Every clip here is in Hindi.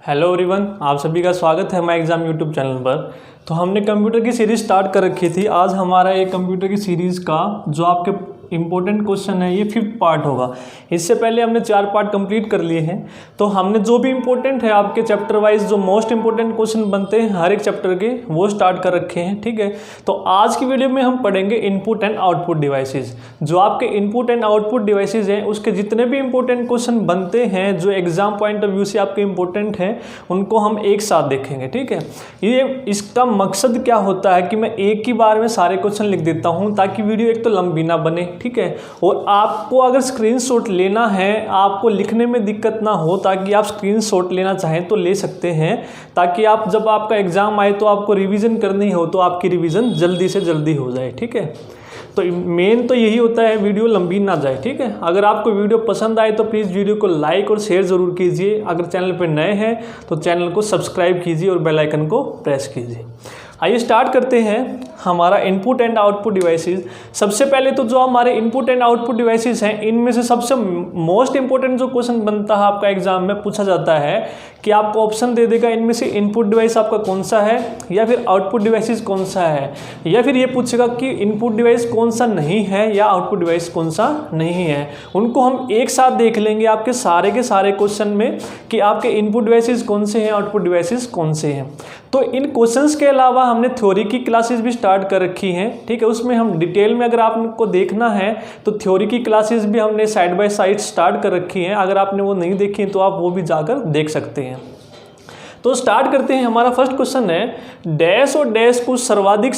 हेलो एवरीवन, आप सभी का स्वागत है माय एग्जाम यूट्यूब चैनल पर। तो हमने कंप्यूटर की सीरीज़ स्टार्ट कर रखी थी। आज हमारा एक कंप्यूटर की सीरीज़ का जो आपके इंपॉर्टेंट क्वेश्चन है ये 5th पार्ट होगा। इससे पहले हमने 4 पार्ट कंप्लीट कर लिए हैं। तो हमने जो भी इंपॉर्टेंट है आपके चैप्टर वाइज जो मोस्ट इंपॉर्टेंट क्वेश्चन बनते हैं हर एक चैप्टर के वो स्टार्ट कर रखे हैं। ठीक है, तो आज की वीडियो में हम पढ़ेंगे इनपुट एंड आउटपुट डिवाइसेस। जो आपके इनपुट एंड आउटपुट डिवाइसेस हैं उसके जितने भी इंपॉर्टेंट क्वेश्चन बनते हैं जो एग्जाम पॉइंट ऑफ व्यू से आपके इंपॉर्टेंट हैं उनको हम एक साथ देखेंगे। ठीक है, ये इसका मकसद क्या होता है कि मैं एक ही बार में सारे क्वेश्चन लिख देता हूं ताकि वीडियो एक तो लंबी ना बने। ठीक है, और आपको अगर स्क्रीनशॉट लेना है, आपको लिखने में दिक्कत ना हो, ताकि आप स्क्रीनशॉट लेना चाहें तो ले सकते हैं, ताकि आप जब आपका एग्जाम आए तो आपको रिवीजन करनी हो तो आपकी रिवीजन जल्दी से जल्दी हो जाए। ठीक है, तो मेन तो यही होता है वीडियो लंबी ना जाए। ठीक है, अगर आपको वीडियो पसंद आए तो प्लीज़ वीडियो को लाइक और शेयर ज़रूर कीजिए। अगर चैनल पर नए हैं तो चैनल को सब्सक्राइब कीजिए और बेल आइकन को प्रेस कीजिए। आइए स्टार्ट करते हैं हमारा इनपुट एंड आउटपुट डिवाइसेस। सबसे पहले तो जो हमारे इनपुट एंड आउटपुट डिवाइसेस हैं इनमें से सबसे मोस्ट इंपॉर्टेंट जो क्वेश्चन बनता है आपका एग्जाम में पूछा जाता है कि आपको ऑप्शन दे देगा इनमें से इनपुट डिवाइस आपका कौन सा है या फिर आउटपुट डिवाइसेस कौन सा है, या फिर ये पूछेगा कि इनपुट डिवाइस कौन सा नहीं है या आउटपुट डिवाइस कौन सा नहीं है। उनको हम एक साथ देख लेंगे आपके सारे के सारे क्वेश्चन में कि आपके इनपुट डिवाइसेस कौन से हैं, आउटपुट डिवाइसेस कौन से हैं। तो इन क्वेश्चंस के अलावा हमने थ्योरी की क्लासेस भी स्टार्ट कर रखी हैं। ठीक है, उसमें हम डिटेल में अगर आपको देखना है तो थ्योरी की क्लासेस भी हमने साइड बाय साइड स्टार्ट कर रखी हैं। अगर आपने वो नहीं देखी तो आप वो भी जाकर देख सकते हैं। तो स्टार्ट करते हैं। हमारा फर्स्ट क्वेश्चन है डैश और डैश को सर्वाधिक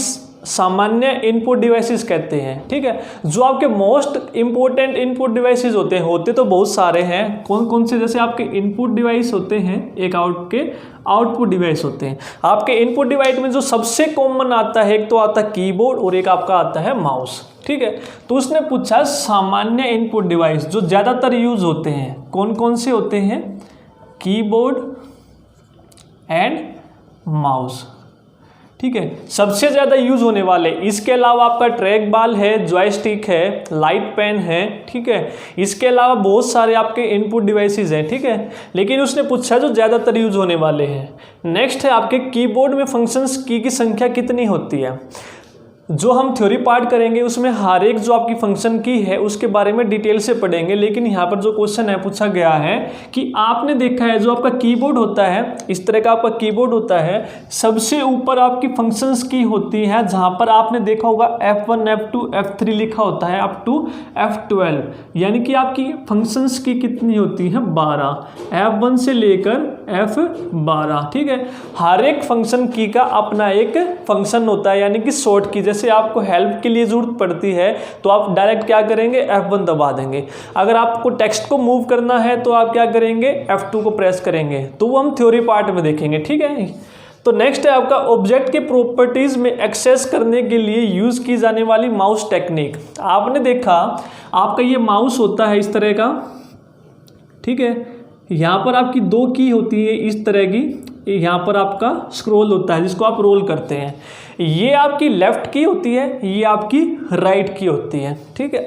सामान्य इनपुट डिवाइसेस कहते हैं। ठीक है, जो आपके मोस्ट इंपोर्टेंट इनपुट डिवाइसेस होते तो बहुत सारे हैं। कौन कौन से? जैसे आपके इनपुट डिवाइस होते हैं, एक आउटपुट डिवाइस होते हैं। आपके इनपुट डिवाइस में जो सबसे कॉमन आता है एक तो आता है कीबोर्ड और एक आपका आता है माउस। ठीक है, तो उसने पूछा सामान्य इनपुट डिवाइस जो ज़्यादातर यूज होते हैं कौन कौन से होते हैं? Keyboard and mouse. ठीक है, सबसे ज़्यादा यूज होने वाले। इसके अलावा आपका ट्रैक बॉल है, जॉयस्टिक है, लाइट पेन है। ठीक है, इसके अलावा बहुत सारे आपके इनपुट डिवाइसेस हैं। ठीक है, लेकिन उसने पूछा जो ज़्यादातर यूज होने वाले हैं। नेक्स्ट है आपके कीबोर्ड में फंक्शंस की संख्या कितनी होती है। जो हम थ्योरी पार्ट करेंगे उसमें हर एक जो आपकी फंक्शन की है उसके बारे में डिटेल से पढ़ेंगे, लेकिन यहाँ पर जो क्वेश्चन है पूछा गया है कि आपने देखा है जो आपका कीबोर्ड होता है, इस तरह का आपका कीबोर्ड होता है, सबसे ऊपर आपकी फंक्शंस की होती है जहाँ पर आपने देखा होगा F1 F2 F3 लिखा होता है अप टू F12, यानी कि आपकी फंक्शंस की कितनी होती है? 12, F1 से लेकर F12। ठीक है, हर एक फंक्शन की का अपना एक फंक्शन होता है, यानी कि शॉर्ट की। जैसे आपको हेल्प के लिए जरूरत पड़ती है तो आप डायरेक्ट क्या करेंगे? F1 दबा देंगे। अगर आपको टेक्स्ट को मूव करना है तो आप क्या करेंगे? F2 को प्रेस करेंगे। तो वो हम थ्योरी पार्ट में देखेंगे। ठीक है, तो नेक्स्ट है आपका ऑब्जेक्ट के प्रॉपर्टीज में एक्सेस करने के लिए यूज की जाने वाली माउस टेक्निक। आपने देखा आपका ये माउस होता है इस तरह का। ठीक है, यहाँ पर आपकी 2 की होती है इस तरह की, यहाँ पर आपका स्क्रॉल होता है जिसको आप रोल करते हैं। ये आपकी लेफ्ट की होती है, ये आपकी राइट की होती है। ठीक है,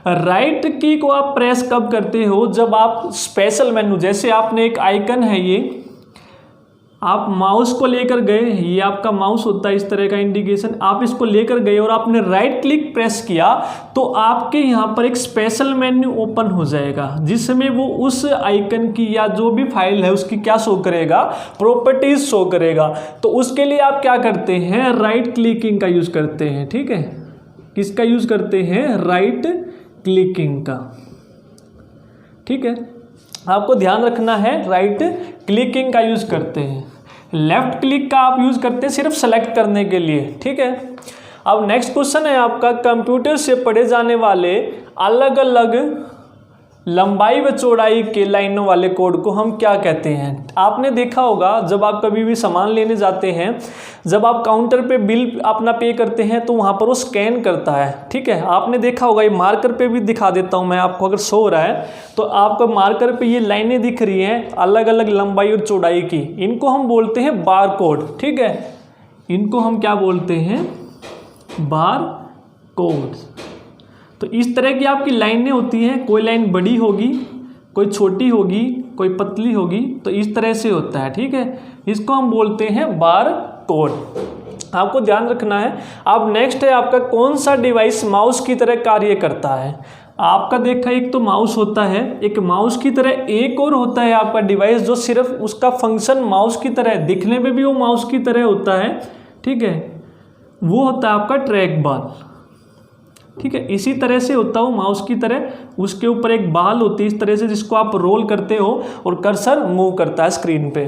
राइट की को आप प्रेस कब करते हो? जब आप स्पेशल मेनू, जैसे आपने एक आइकन है ये, आप माउस को लेकर गए, ये आपका माउस होता है इस तरह का इंडिकेशन, आप इसको लेकर गए और आपने राइट क्लिक प्रेस किया तो आपके यहाँ पर एक स्पेशल मेन्यू ओपन हो जाएगा जिसमें वो उस आइकन की या जो भी फाइल है उसकी क्या शो करेगा? प्रॉपर्टीज शो करेगा। तो उसके लिए आप क्या करते हैं? राइट क्लिकिंग का यूज करते हैं। ठीक है, किसका यूज करते हैं? राइट क्लिकिंग का। ठीक है, आपको ध्यान रखना है राइट क्लिकिंग का यूज करते हैं। लेफ्ट क्लिक का आप यूज करते हैं सिर्फ सेलेक्ट करने के लिए। ठीक है, अब नेक्स्ट क्वेश्चन है आपका कंप्यूटर से पढ़े जाने वाले अलग अलग लंबाई व चौड़ाई के लाइनों वाले कोड को हम क्या कहते हैं। आपने देखा होगा जब आप कभी भी सामान लेने जाते हैं, जब आप काउंटर पे बिल अपना पे करते हैं तो वहाँ पर वो स्कैन करता है। ठीक है, आपने देखा होगा, ये मार्कर पे भी दिखा देता हूँ मैं आपको, अगर शो हो रहा है तो आपको मार्कर पे ये लाइनें दिख रही हैं अलग अलग लंबाई और चौड़ाई की, इनको हम बोलते हैं बार कोड। ठीक है, इनको हम क्या बोलते हैं? Bar code. तो इस तरह की आपकी लाइनें होती हैं, कोई लाइन बड़ी होगी, कोई छोटी होगी, कोई पतली होगी तो इस तरह से होता है, ठीक है। इसको हम बोलते हैं बार कोड, आपको ध्यान रखना है। अब नेक्स्ट है आपका कौन सा डिवाइस माउस की तरह कार्य करता है। आपका देखा एक तो माउस होता है, एक माउस की तरह एक और होता है आपका डिवाइस जो सिर्फ उसका फंक्शन माउस की तरह, दिखने में भी वो माउस की तरह होता है, ठीक है, वो होता है आपका ट्रैक बॉल, ठीक है। इसी तरह से होता है माउस की तरह, उसके ऊपर एक बाल होती है इस तरह से जिसको आप रोल करते हो और कर्सर मूव करता है स्क्रीन पे।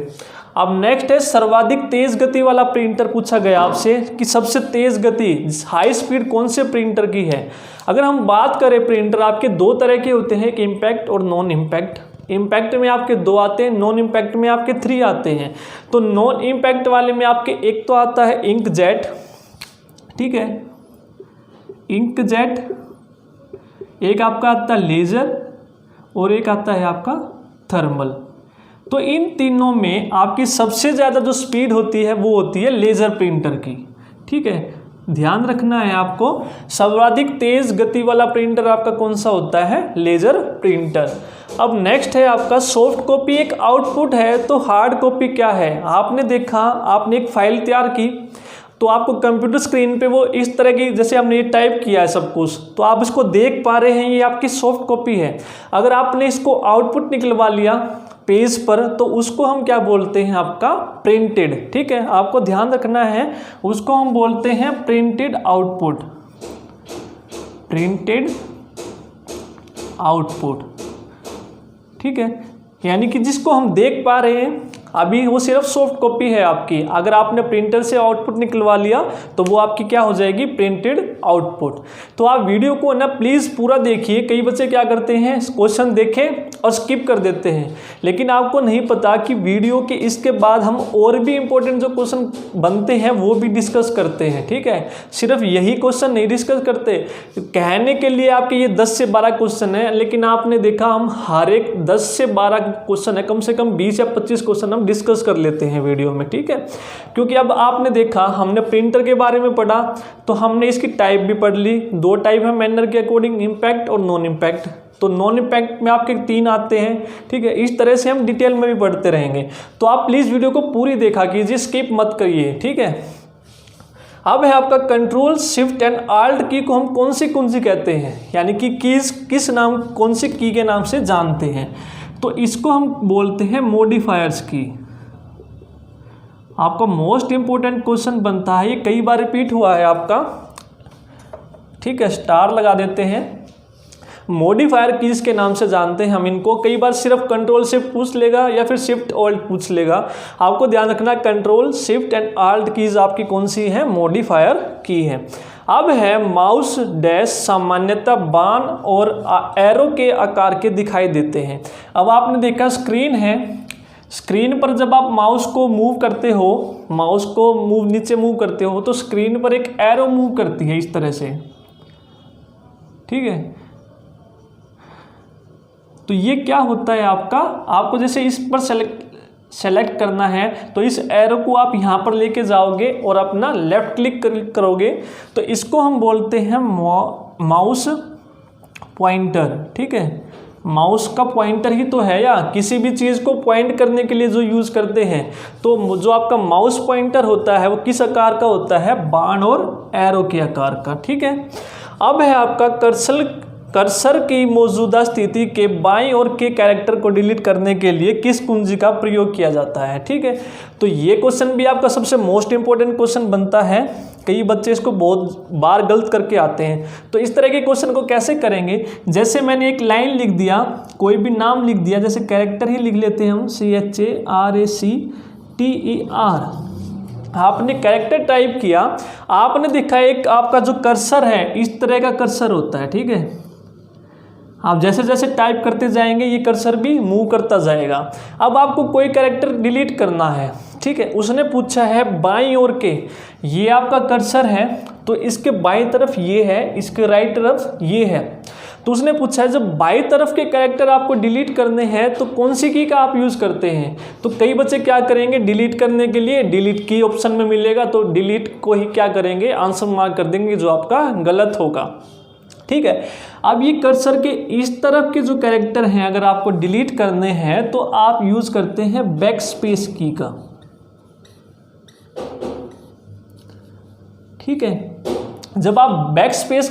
अब नेक्स्ट है सर्वाधिक तेज गति वाला प्रिंटर पूछा गया आपसे कि सबसे तेज गति हाई स्पीड कौन से प्रिंटर की है। अगर हम बात करें प्रिंटर आपके दो तरह के होते हैं, एक इम्पैक्ट और नॉन इम्पैक्ट। इम्पैक्ट में आपके 2 आते हैं, नॉन इम्पैक्ट में आपके 3 आते हैं। तो नॉन इम्पैक्ट वाले में आपके एक तो आता है इंकजेट, ठीक है, इंकजेट, एक आपका आता है लेजर और एक आता है आपका थर्मल। तो इन तीनों में आपकी सबसे ज़्यादा जो स्पीड होती है वो होती है लेज़र प्रिंटर की, ठीक है। ध्यान रखना है आपको, सर्वाधिक तेज गति वाला प्रिंटर आपका कौन सा होता है, लेज़र प्रिंटर। अब नेक्स्ट है आपका सॉफ्ट कॉपी एक आउटपुट है तो हार्ड कॉपी क्या है। आपने देखा, आपने एक फाइल तैयार की तो आपको कंप्यूटर स्क्रीन पे वो इस तरह की, जैसे हमने ये टाइप किया है सब कुछ, तो आप इसको देख पा रहे हैं, ये आपकी सॉफ्ट कॉपी है। अगर आपने इसको आउटपुट निकलवा लिया पेज पर तो उसको हम क्या बोलते हैं, आपका प्रिंटेड, ठीक है। आपको ध्यान रखना है, उसको हम बोलते हैं प्रिंटेड आउटपुट, प्रिंटेड आउटपुट, ठीक है। यानी कि जिसको हम देख पा रहे हैं अभी वो सिर्फ सॉफ्ट कॉपी है आपकी। अगर आपने प्रिंटर से आउटपुट निकलवा लिया तो वो आपकी क्या हो जाएगी, प्रिंटेड आउटपुट। तो आप वीडियो को ना प्लीज़ पूरा देखिए। कई बच्चे क्या करते हैं, क्वेश्चन देखें और स्किप कर देते हैं, लेकिन आपको नहीं पता कि वीडियो के इसके बाद हम और भी इंपॉर्टेंट जो क्वेश्चन बनते हैं वो भी डिस्कस करते हैं, ठीक है। सिर्फ यही क्वेश्चन नहीं डिस्कस करते, कहने के लिए आपके ये 10 से 12 क्वेश्चन है, लेकिन आपने देखा हम हर एक 10 से 12 क्वेश्चन है, कम से कम 20 या 25 क्वेश्चन हम डिस्कस कर लेते हैं वीडियो में, ठीक है। क्योंकि अब आपने देखा, हमने प्रिंटर के बारे में पढ़ा तो हमने इसकी टाइप भी पढ़ ली। 2 टाइप है मैनर के अकॉर्डिंग, इम्पैक्ट और नॉन इम्पैक्ट। तो नॉन इम्पैक्ट में आपके 3 आते हैं, ठीक है। इस तरह से हम डिटेल में भी पढ़ते रहेंगे। तो आप प्लीज़ वीडियो को पूरी देखा कीजिए, स्किप मत करिए, ठीक है। अब है आपका कंट्रोल शिफ्ट एंड आल्ट की को हम कौन सी कहते हैं, यानी कि कीज किस नाम, कौन सी की के नाम से जानते हैं। तो इसको हम बोलते हैं मॉडिफायर्स की। आपका मोस्ट इंपोर्टेंट क्वेश्चन बनता है, ये कई बार रिपीट हुआ है आपका, ठीक है। स्टार लगा देते हैं। मॉडिफायर कीज के नाम से जानते हैं हम इनको। कई बार सिर्फ कंट्रोल शिफ्ट पूछ लेगा या फिर शिफ्ट ऑल्ट पूछ लेगा। आपको ध्यान रखना, control shift and alt keys आपकी कौन सी है, मॉडिफायर की है। अब है माउस डैश, सामान्यतः बाण और एरो के आकार के दिखाई देते हैं। अब आपने देखा स्क्रीन है, स्क्रीन पर जब आप माउस को मूव करते हो, माउस को नीचे मूव करते हो तो स्क्रीन पर एक एरो मूव करती है इस तरह से, ठीक है। तो ये क्या होता है आपका, आपको जैसे इस पर सेलेक्ट करना है तो इस एरो को आप यहाँ पर लेके जाओगे और अपना लेफ्ट क्लिक करोगे तो इसको हम बोलते हैं माउस पॉइंटर, ठीक है। माउस का पॉइंटर ही तो है, या किसी भी चीज़ को पॉइंट करने के लिए जो यूज़ करते हैं, तो जो आपका माउस पॉइंटर होता है वो किस आकार का होता है, बाण और एरो के आकार का, ठीक है। अब है आपका कर्सर की मौजूदा स्थिति के बाईं ओर के कैरेक्टर को डिलीट करने के लिए किस कुंजी का प्रयोग किया जाता है, ठीक है। तो ये क्वेश्चन भी आपका सबसे मोस्ट इंपॉर्टेंट क्वेश्चन बनता है। कई बच्चे इसको बहुत बार गलत करके आते हैं। तो इस तरह के क्वेश्चन को कैसे करेंगे, जैसे मैंने एक लाइन लिख दिया, कोई भी नाम लिख दिया, जैसे कैरेक्टर ही लिख लेते हैं हम, CHARACTER। आपने कैरेक्टर टाइप किया, आपने देखा एक आपका जो कर्सर है इस तरह का कर्सर होता है, ठीक है। आप जैसे जैसे टाइप करते जाएंगे ये कर्सर भी मूव करता जाएगा। अब आपको कोई कैरेक्टर डिलीट करना है, ठीक है। उसने पूछा है बाईं ओर के, ये आपका कर्सर है तो इसके बाईं तरफ ये है, इसके राइट तरफ ये है। तो उसने पूछा है जब बाईं तरफ के कैरेक्टर आपको डिलीट करने हैं तो कौन सी की का आप यूज़ करते हैं। तो कई बच्चे क्या करेंगे, डिलीट करने के लिए डिलीट की ऑप्शन में मिलेगा तो डिलीट को ही क्या करेंगे, आंसर मार्क कर देंगे जो आपका गलत होगा। ठीक है। अब ये कर्सर के इस तरफ के जो कैरेक्टर हैं अगर आपको डिलीट करने हैं तो आप यूज करते हैं बैक स्पेस की का, ठीक है। जब आप बैक स्पेस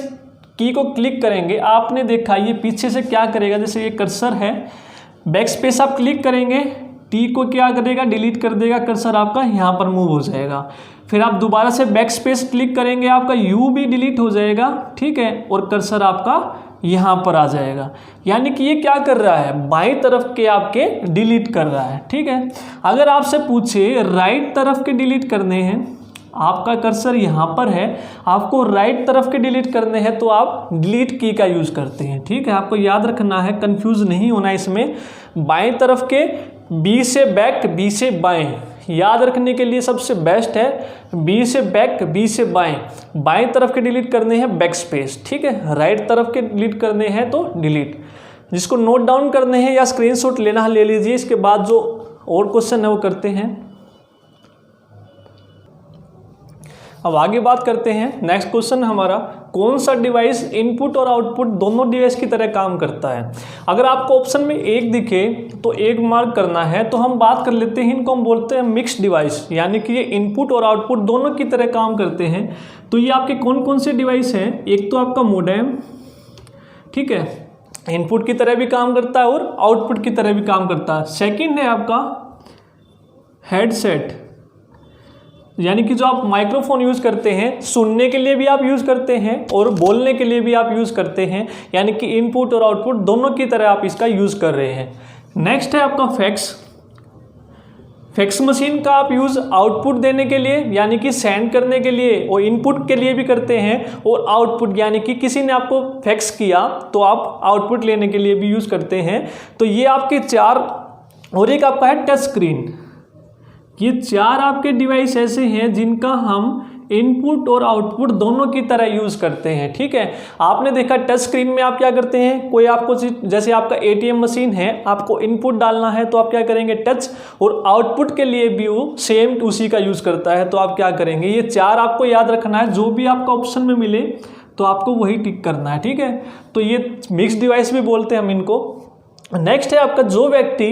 की को क्लिक करेंगे, आपने देखा ये पीछे से क्या करेगा, जैसे ये कर्सर है, बैक स्पेस आप क्लिक करेंगे, टी को क्या करेगा, डिलीट कर देगा, कर्सर आपका यहाँ पर मूव हो जाएगा। फिर आप दोबारा से बैक स्पेस क्लिक करेंगे, आपका यू भी डिलीट हो जाएगा, ठीक है, और कर्सर आपका यहाँ पर आ जाएगा। यानी कि ये क्या कर रहा है, बाईं तरफ के आपके डिलीट कर रहा है, ठीक है। अगर आपसे पूछे राइट तरफ के डिलीट करने हैं, आपका कर्सर यहाँ पर है, आपको राइट तरफ के डिलीट करने हैं तो आप डिलीट की का यूज करते हैं, ठीक है। आपको याद रखना है, कंफ्यूज नहीं होना इसमें। बाएं तरफ के बी से बैक, बी से बाएं, याद रखने के लिए सबसे बेस्ट है बी से बैक, बी से बाएं। बाएं तरफ के डिलीट करने हैं बैक स्पेस, ठीक है। राइट तरफ के डिलीट करने हैं तो डिलीट। जिसको नोट डाउन करने हैं या स्क्रीनशॉट लेना है ले लीजिए, इसके बाद जो और क्वेश्चन है वो करते हैं। अब आगे बात करते हैं, नेक्स्ट क्वेश्चन हमारा, कौन सा डिवाइस इनपुट और आउटपुट दोनों डिवाइस की तरह काम करता है। अगर आपको ऑप्शन में एक दिखे तो एक मार्क करना है। तो हम बात कर लेते हैं, इनको हम बोलते हैं मिक्स डिवाइस, यानी कि ये इनपुट और आउटपुट दोनों की तरह काम करते हैं। तो ये आपके कौन कौन से डिवाइस हैं, एक तो आपका मोडेम, ठीक है, इनपुट की तरह भी काम करता है और आउटपुट की तरह भी काम करता है। सेकेंड है आपका हेडसेट, यानी कि जो आप माइक्रोफोन यूज़ करते हैं, सुनने के लिए भी आप यूज़ करते हैं और बोलने के लिए भी आप यूज़ करते हैं, यानी कि इनपुट और आउटपुट दोनों की तरह आप इसका यूज़ कर रहे हैं। नेक्स्ट है आपका फैक्स मशीन का आप यूज़ आउटपुट देने के लिए, यानी कि सेंड करने के लिए, और इनपुट के लिए भी करते हैं, और आउटपुट यानी कि किसी ने आपको फैक्स किया तो आप आउटपुट लेने के लिए भी यूज़ करते हैं। तो ये आपके चार, और एक आपका है टच स्क्रीन। ये चार आपके डिवाइस ऐसे हैं जिनका हम इनपुट और आउटपुट दोनों की तरह यूज़ करते हैं, ठीक है। आपने देखा टच स्क्रीन में आप क्या करते हैं, कोई आपको जैसे आपका एटीएम मशीन है, आपको इनपुट डालना है तो आप क्या करेंगे टच, और आउटपुट के लिए भी वो सेम उसी का यूज़ करता है, तो आप क्या करेंगे, ये चार आपको याद रखना है। जो भी आपका ऑप्शन में मिले तो आपको वही टिक करना है, ठीक है। तो ये मिक्स डिवाइस भी बोलते हैं हम इनको। नेक्स्ट है आपका, जो व्यक्ति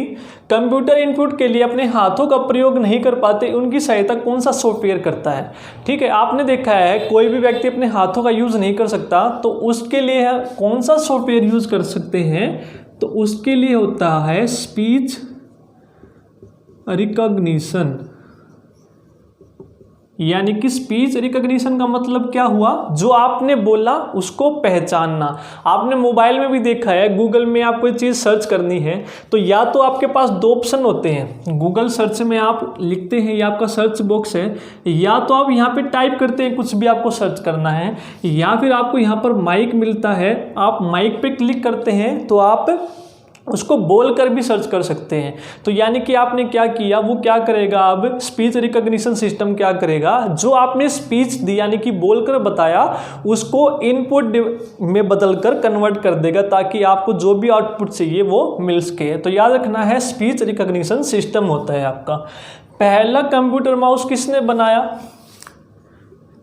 कंप्यूटर इनपुट के लिए अपने हाथों का प्रयोग नहीं कर पाते उनकी सहायता कौन सा सॉफ्टवेयर करता है, ठीक है। आपने देखा है कोई भी व्यक्ति अपने हाथों का यूज़ नहीं कर सकता तो उसके लिए कौन सा सॉफ्टवेयर यूज़ कर सकते हैं, तो उसके लिए होता है स्पीच रिकॉग्निशन। यानी कि स्पीच रिकॉग्निशन का मतलब क्या हुआ, जो आपने बोला उसको पहचानना। आपने मोबाइल में भी देखा है, गूगल में आप कोई चीज़ सर्च करनी है तो या तो आपके पास दो ऑप्शन होते हैं, गूगल सर्च में आप लिखते हैं, या आपका सर्च बॉक्स है, या तो आप यहाँ पे टाइप करते हैं कुछ भी आपको सर्च करना है, या फिर आपको यहाँ पर माइक मिलता है, आप माइक पे क्लिक करते हैं तो आप उसको बोल कर भी सर्च कर सकते हैं। तो यानी कि आपने क्या किया, वो क्या करेगा, अब स्पीच रिकॉग्निशन सिस्टम क्या करेगा, जो आपने स्पीच दी यानी कि बोलकर बताया उसको इनपुट में बदलकर कन्वर्ट कर देगा, ताकि आपको जो भी आउटपुट चाहिए वो मिल सके। तो याद रखना है स्पीच रिकॉग्निशन सिस्टम होता है आपका। पहला कंप्यूटर माउस किसने बनाया,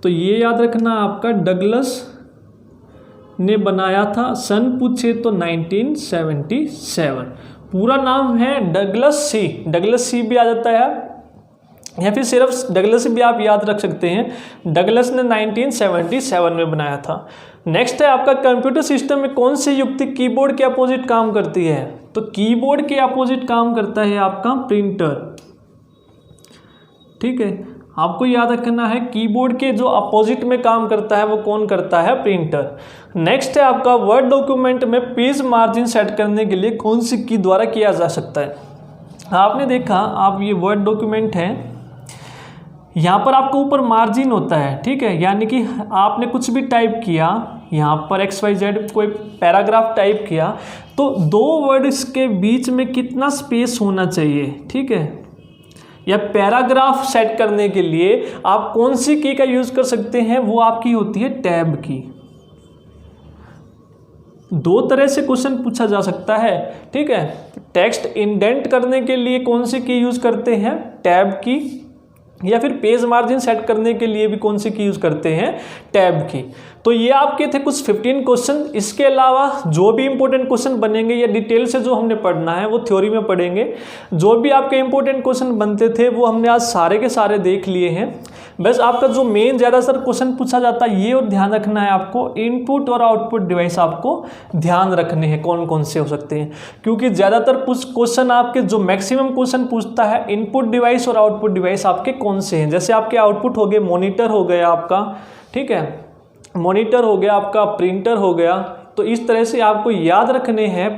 तो ये याद रखना आपका डगलस ने बनाया था। सन पूछे तो 1977। पूरा नाम है डगलस सी, डगलस सी भी आ जाता है, या फिर सिर्फ डगलस भी आप याद रख सकते हैं। डगलस ने 1977 में बनाया था। नेक्स्ट है आपका, कंप्यूटर सिस्टम में कौन सी युक्ति कीबोर्ड के अपोजिट काम करती है, तो कीबोर्ड के अपोजिट काम करता है आपका प्रिंटर, ठीक है। आपको याद रखना है कीबोर्ड के जो अपोजिट में काम करता है वो कौन करता है, प्रिंटर। नेक्स्ट है आपका, वर्ड डॉक्यूमेंट में पेज मार्जिन सेट करने के लिए कौन सी की द्वारा किया जा सकता है। आपने देखा, आप ये वर्ड डॉक्यूमेंट है, यहाँ पर आपको ऊपर मार्जिन होता है, ठीक है। यानी कि आपने कुछ भी टाइप किया, यहाँ पर XYZ कोई पैराग्राफ टाइप किया, तो दो वर्ड्स के बीच में कितना स्पेस होना चाहिए, ठीक है। या पैराग्राफ सेट करने के लिए आप कौन सी की का यूज कर सकते हैं, वो आपकी होती है टैब की। दो तरह से क्वेश्चन पूछा जा सकता है, ठीक है। टेक्स्ट इंडेंट करने के लिए कौन सी की यूज करते हैं, टैब की, या फिर पेज मार्जिन सेट करने के लिए भी कौन सी की यूज़ करते हैं, टैब की। तो ये आपके थे कुछ 15 क्वेश्चन। इसके अलावा जो भी इंपॉर्टेंट क्वेश्चन बनेंगे या डिटेल से जो हमने पढ़ना है वो थ्योरी में पढ़ेंगे। जो भी आपके इंपॉर्टेंट क्वेश्चन बनते थे वो हमने आज सारे के सारे देख लिए हैं। बस आपका जो मेन ज़्यादातर क्वेश्चन पूछा जाता है ये और ध्यान रखना है आपको, इनपुट और आउटपुट डिवाइस आपको ध्यान रखने हैं कौन कौन से हो सकते हैं, क्योंकि ज़्यादातर क्वेश्चन आपके जो मैक्सिमम क्वेश्चन पूछता है इनपुट डिवाइस और आउटपुट डिवाइस आपके कौन से हैं। जैसे आपके आउटपुट हो गए, मॉनिटर हो गया आपका, ठीक है, मॉनिटर हो गया आपका, प्रिंटर हो गया, तो इस तरह से आपको याद रखने हैं।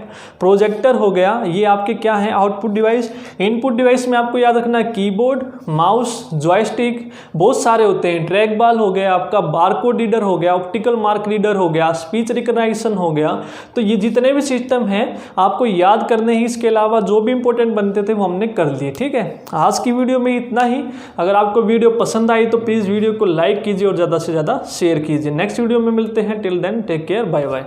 प्रोजेक्टर हो गया, ये आपके क्या है, आउटपुट डिवाइस। इनपुट डिवाइस में आपको याद रखना है कीबोर्ड, माउस, जॉयस्टिक, बहुत सारे होते हैं। ट्रैक बॉल हो गया आपका, बारकोड रीडर हो गया, ऑप्टिकल मार्क रीडर हो गया, स्पीच रिकग्निशन हो गया। तो ये जितने भी सिस्टम हैं आपको याद करने ही, इसके अलावा जो भी इंपॉर्टेंट बनते थे वो हमने कर लिए। ठीक है, आज की वीडियो में इतना ही। अगर आपको वीडियो पसंद आई तो प्लीज़ वीडियो को लाइक कीजिए और ज़्यादा से ज़्यादा शेयर कीजिए। नेक्स्ट वीडियो में मिलते हैं। Till then take care, bye bye.